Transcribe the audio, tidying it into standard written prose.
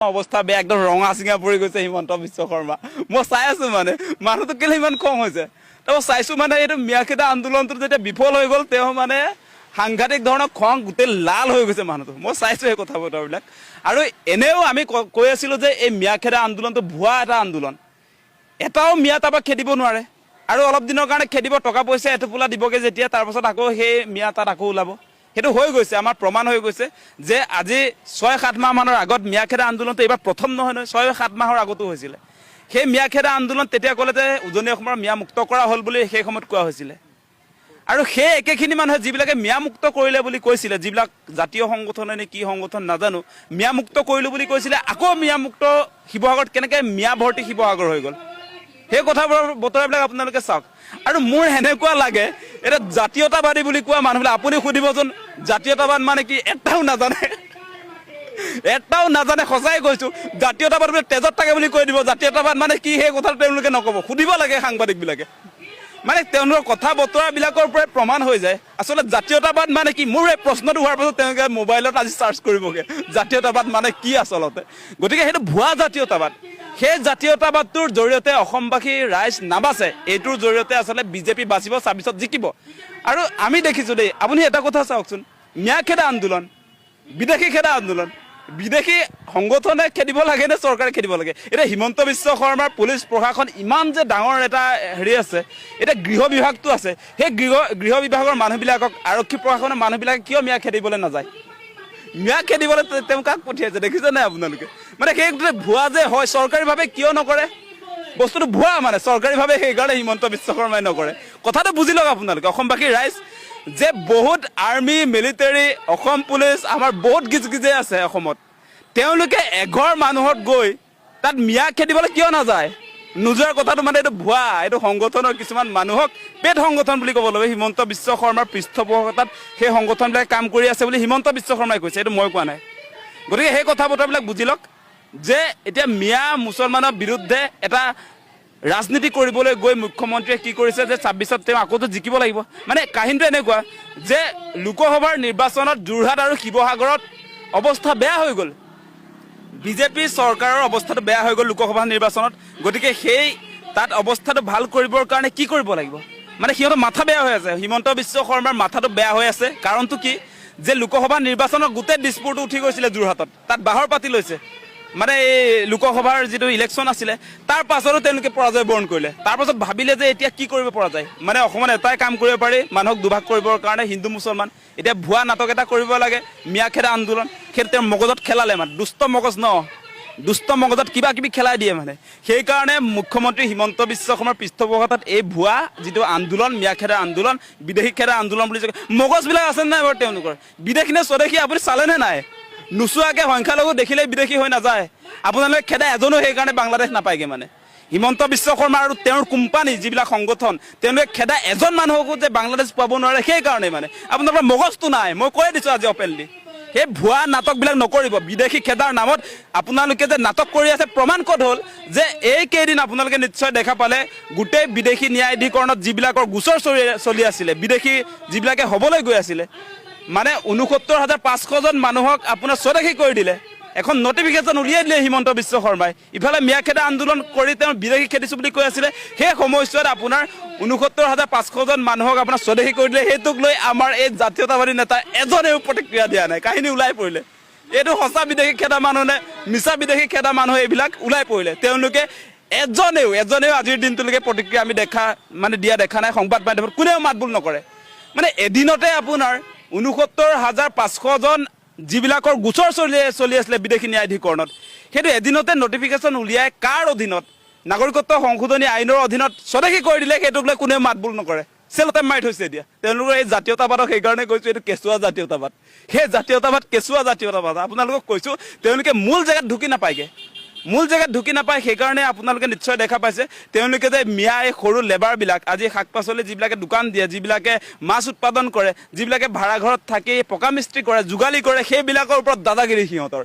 অৱস্থা বেয়া একদম ৰঙা চিঙা পৰি গৈছে হিমন্ত বিশ্ব শৰ্মা মই চাই আছো মানে মানুহটো কেলে ইমান খং হৈছে তাৰপৰা চাইছো মানে এইটো মিয়াখেদা আন্দোলনটো যেতিয়া বিফল হৈ গ'ল তেওঁ মানে সাংঘাতিক ধৰণৰ খং গোটেই লাল হৈ গৈছে মানুহটো মই চাইছো এই কথা বতৰাবিলাক আৰু এনেও আমি কৈ আছিলো যে এই মিয়াখেদা আন্দোলনটো ভুৱা এটা আন্দোলন এটাও মিয়া তাৰপৰা খেদিব নোৱাৰে আৰু অলপ দিনৰ কাৰণে খেদিব টকা পইচা এটোপোলা দিবগে যেতিয়া তাৰপাছত আকৌ সেই মিয়া তাত আকৌ ওলাব সেইটো হৈ গৈছে আমাৰ প্ৰমাণ হৈ গৈছে যে আজি 6-7 মাহ মানৰ আগত মিয়াখেদা আন্দোলনটো এবাৰ প্ৰথম নহয় 6-7 মাহৰ আগতো হৈছিলে সেই মিয়াখেদা আন্দোলন তেতিয়া ক'লে যে উজনি অসমৰ মিয়া মুক্ত কৰা হ'ল বুলি সেই সময়ত কোৱা হৈছিলে আৰু সেই একেখিনি মানুহে যিবিলাকে মিয়া মুক্ত কৰিলে বুলি কৈছিলে যিবিলাক জাতীয় সংগঠনে নে কি সংগঠন নাজানো মিয়া মুক্ত কৰিলো বুলি কৈছিলে আকৌ মিয়া মুক্ত শিৱসাগৰত কেনেকৈ মিয়া ভৰ্তি শিৱসাগৰ হৈ গ'ল সেই কথাবোৰ বতৰাবিলাক আপোনালোকে চাওক আৰু মোৰ এনেকুৱা লাগে এটা জাতীয়তাবাদী বুলি কোৱা মানুহবিলাক আপুনি সুধিবচোন জাতীয়তাবাদ মানে কি এটাও নাজানে সঁচাই কৈছো জাতীয়তাবাদ বোলে তেজত থাকে বুলি কৈ দিব জাতীয়তাবাদ মানে কি সেই কথাটো তেওঁলোকে নক'ব সুধিব লাগে সাংবাদিকবিলাকে মানে তেওঁলোকৰ কথা বতৰাবিলাকৰ পৰাই প্ৰমাণ হৈ যায় আচলতে জাতীয়তাবাদ মানে কি মোৰ এই প্ৰশ্নটো হোৱাৰ পাছত তেওঁলোকে মোবাইলত আজি চাৰ্চ কৰিবগৈ জাতীয়তাবাদ মানে কি আচলতে গতিকে সেইটো ভুৱা জাতীয়তাবাদ সেই জাতীয়তাবাদটোৰ জৰিয়তে অসমবাসী ৰাইজ নাবাচে এইটোৰ জৰিয়তে আচলতে বিজেপি বাচিব 26ত জিকিব আৰু আমি দেখিছো দেই আপুনি এটা কথা চাওকচোন মিয়াখেদা আন্দোলন বিদেশী খেদা আন্দোলন বিদেশী সংগঠনে খেদিব লাগে নে চৰকাৰে খেদিব লাগে এতিয়া হিমন্ত বিশ্ব শৰ্মাৰ পুলিচ প্ৰশাসন ইমান যে ডাঙৰ এটা হেৰি আছে এতিয়া গৃহ বিভাগটো আছে সেই গৃহ বিভাগৰ মানুহবিলাকক আৰক্ষী প্ৰশাসনৰ মানুহবিলাকে কিয় মিয়া খেদিবলৈ নাযায় মিয়া খেদিবলৈ তেওঁ কাক পঠিয়াইছে দেখিছে নাই আপোনালোকে মানে সেই ভুৱা যে হয় চৰকাৰীভাৱে কিয় নকৰে বস্তুটো ভুৱা মানে চৰকাৰীভাৱে সেইকাৰণে হিমন্ত বিশ্ব শৰ্মাই নকৰে কথাটো বুজি লওক আপোনালোকে অসমবাসী ৰাইজ যে বহুত আৰ্মি মিলিটাৰী অসম পুলিচ আমাৰ বহুত গিজগিজে আছে অসমত তেওঁলোকে এঘৰ মানুহত গৈ তাত মিয়া খেদিবলৈ কিয় নাযায় নোযোৱাৰ কথাটো মানে এইটো ভুৱা এইটো সংগঠনৰ কিছুমান মানুহক পেট সংগঠন বুলি ক'ব লাগিব হিমন্ত বিশ্ব শৰ্মাৰ পৃষ্ঠপোষকতাত সেই সংগঠনবিলাকে কাম কৰি আছে বুলি হিমন্ত বিশ্ব শৰ্মাই কৈছে এইটো মই কোৱা নাই গতিকে সেই কথা বতৰাবিলাক বুজি লওক যে এতিয়া মিয়া মুছলমানৰ বিৰুদ্ধে এটা ৰাজনীতি কৰিবলৈ গৈ মুখ্যমন্ত্ৰীয়ে কি কৰিছে যে 26ত তেওঁ আকৌতো জিকিব লাগিব মানে কাহিনীটো এনেকুৱা যে লোকসভাৰ নিৰ্বাচনত যোৰহাট আৰু শিৱসাগৰত অৱস্থা বেয়া হৈ গ'ল বিজেপি চৰকাৰৰ অৱস্থাটো বেয়া হৈ গ'ল লোকসভা নিৰ্বাচনত গতিকে সেই তাত অৱস্থাটো ভাল কৰিবৰ কাৰণে কি কৰিব লাগিব মানে সিহঁতৰ মাথা বেয়া হৈ আছে হিমন্ত বিশ্ব শৰ্মাৰ মাথাটো বেয়া হৈ আছে কাৰণটো কি যে লোকসভা নিৰ্বাচনত গোটেই দিছপুৰটো উঠি গৈছিলে যোৰহাটত তাত বাহৰ পাতি লৈছে মানে এই লোকসভাৰ যিটো ইলেকশ্যন আছিলে তাৰ পাছতো তেওঁলোকে পৰাজয় বৰণ কৰিলে তাৰপাছত ভাবিলে যে এতিয়া কি কৰিব পৰা যায় মানে অসমত এটাই কাম কৰিব পাৰি মানুহক দুভাগ কৰিবৰ কাৰণে হিন্দু মুছলমান এতিয়া ভুৱা নাটক এটা কৰিব লাগে মিয়াখেদা আন্দোলন সেই তেওঁৰ মগজত খেলালে মানে দুষ্ট মগজ দুষ্ট মগজত কিবা কিবি খেলাই দিয়ে মানে সেইকাৰণে মুখ্যমন্ত্ৰী হিমন্ত বিশ্ব শৰ্মাৰ পৃষ্ঠপোষকতাত এই ভুৱা যিটো আন্দোলন মিয়াখেদা আন্দোলন বিদেশী খেদা আন্দোলন বুলি মগজবিলাক আছে নাই বাৰু তেওঁলোকৰ বিদেশী নে স্বদেশী আপুনি চালেনে নাই নোচোৱাকৈ সংখ্যালঘু দেখিলেই বিদেশী হৈ নাযায় আপোনালোকে খেদা এজনো সেইকাৰণে বাংলাদেশ নাপায়গৈ মানে হিমন্ত বিশ্ব শৰ্মা আৰু তেওঁৰ কোম্পানী যিবিলাক সংগঠন তেওঁলোকে খেদা এজন মানুহকো যে বাংলাদেশ পাব নোৱাৰে সেইকাৰণে মানে আপোনালোকৰ মগজটো নাই মই কৈ দিছোঁ আজি অপেনলি সেই ভুৱা নাটকবিলাক নকৰিব বিদেশী খেদাৰ নামত আপোনালোকে যে নাটক কৰি আছে প্ৰমাণ ক'ত হ'ল যে এইকেইদিন আপোনালোকে নিশ্চয় দেখা পালে গোটেই বিদেশী ন্যায়াধিকৰণত যিবিলাকৰ গোচৰ চলি আছিলে বিদেশী যিবিলাকে হ'বলৈ গৈ আছিলে মানে ৬৯,৫০০জন মানুহক আপোনাৰ স্বদেশী কৰি দিলে এখন নটিফিকেশ্যন উলিয়াই দিলে হিমন্ত বিশ্ব শৰ্মাই ইফালে মিয়াখেদা আন্দোলন কৰি তেওঁ বিদেশী খেদিছোঁ বুলি কৈ আছিলে সেই সময়ছোৱাত আপোনাৰ ৬৯,৫০০জন মানুহক আপোনাৰ স্বদেশী কৰি দিলে সেইটোক লৈ আমাৰ এই জাতীয়তাবাদী নেতা এজনেও প্ৰতিক্ৰিয়া দিয়া নাই কাহিনী ওলাই পৰিলে এইটো সঁচা বিদেশী খেদা মানুহ নে মিছা বিদেশী খেদা মানুহ এইবিলাক ওলাই পৰিলে তেওঁলোকে এজনেও আজিৰ দিনটোলৈকে প্ৰতিক্ৰিয়া আমি দিয়া দেখা নাই সংবাদ মাধ্যমত কোনেও মাতবোল নকৰে মানে এদিনতে আপোনাৰ ৬৯,৫০০জন যিবিলাকৰ গোচৰ চলি আছিলে বিদেশী ন্যায়াধিকৰণত সেইটো এদিনতে নটিফিকেশ্যন উলিয়াই কাৰ অধীনত নাগৰিকত্ব সংশোধনী আইনৰ অধীনত স্বদেশী কৰি দিলে সেইটোক লৈ কোনেও মাতবোল নকৰে চেলতে মাৰি থৈছে এতিয়া তেওঁলোকৰ এই জাতীয়তাবাদক সেইকাৰণে কৈছোঁ এইটো কেঁচুৱা জাতীয়তাবাদ সেই জাতীয়তাবাদ কেঁচুৱা জাতীয়তাবাদ আপোনালোকক কৈছোঁ তেওঁলোকে মূল জেগাত ঢুকি নাপায় সেইকাৰণে আপোনালোকে নিশ্চয় দেখা পাইছে তেওঁলোকে যে মিয়া এই সৰু লেবাৰবিলাক আজি শাক পাচলি যিবিলাকে দোকান দিয়ে যিবিলাকে মাছ উৎপাদন কৰে যিবিলাকে ভাড়া ঘৰত থাকি পকা মিস্ত্ৰী কৰে যোগালী কৰে সেইবিলাকৰ ওপৰত দাদাগিৰি সিহঁতৰ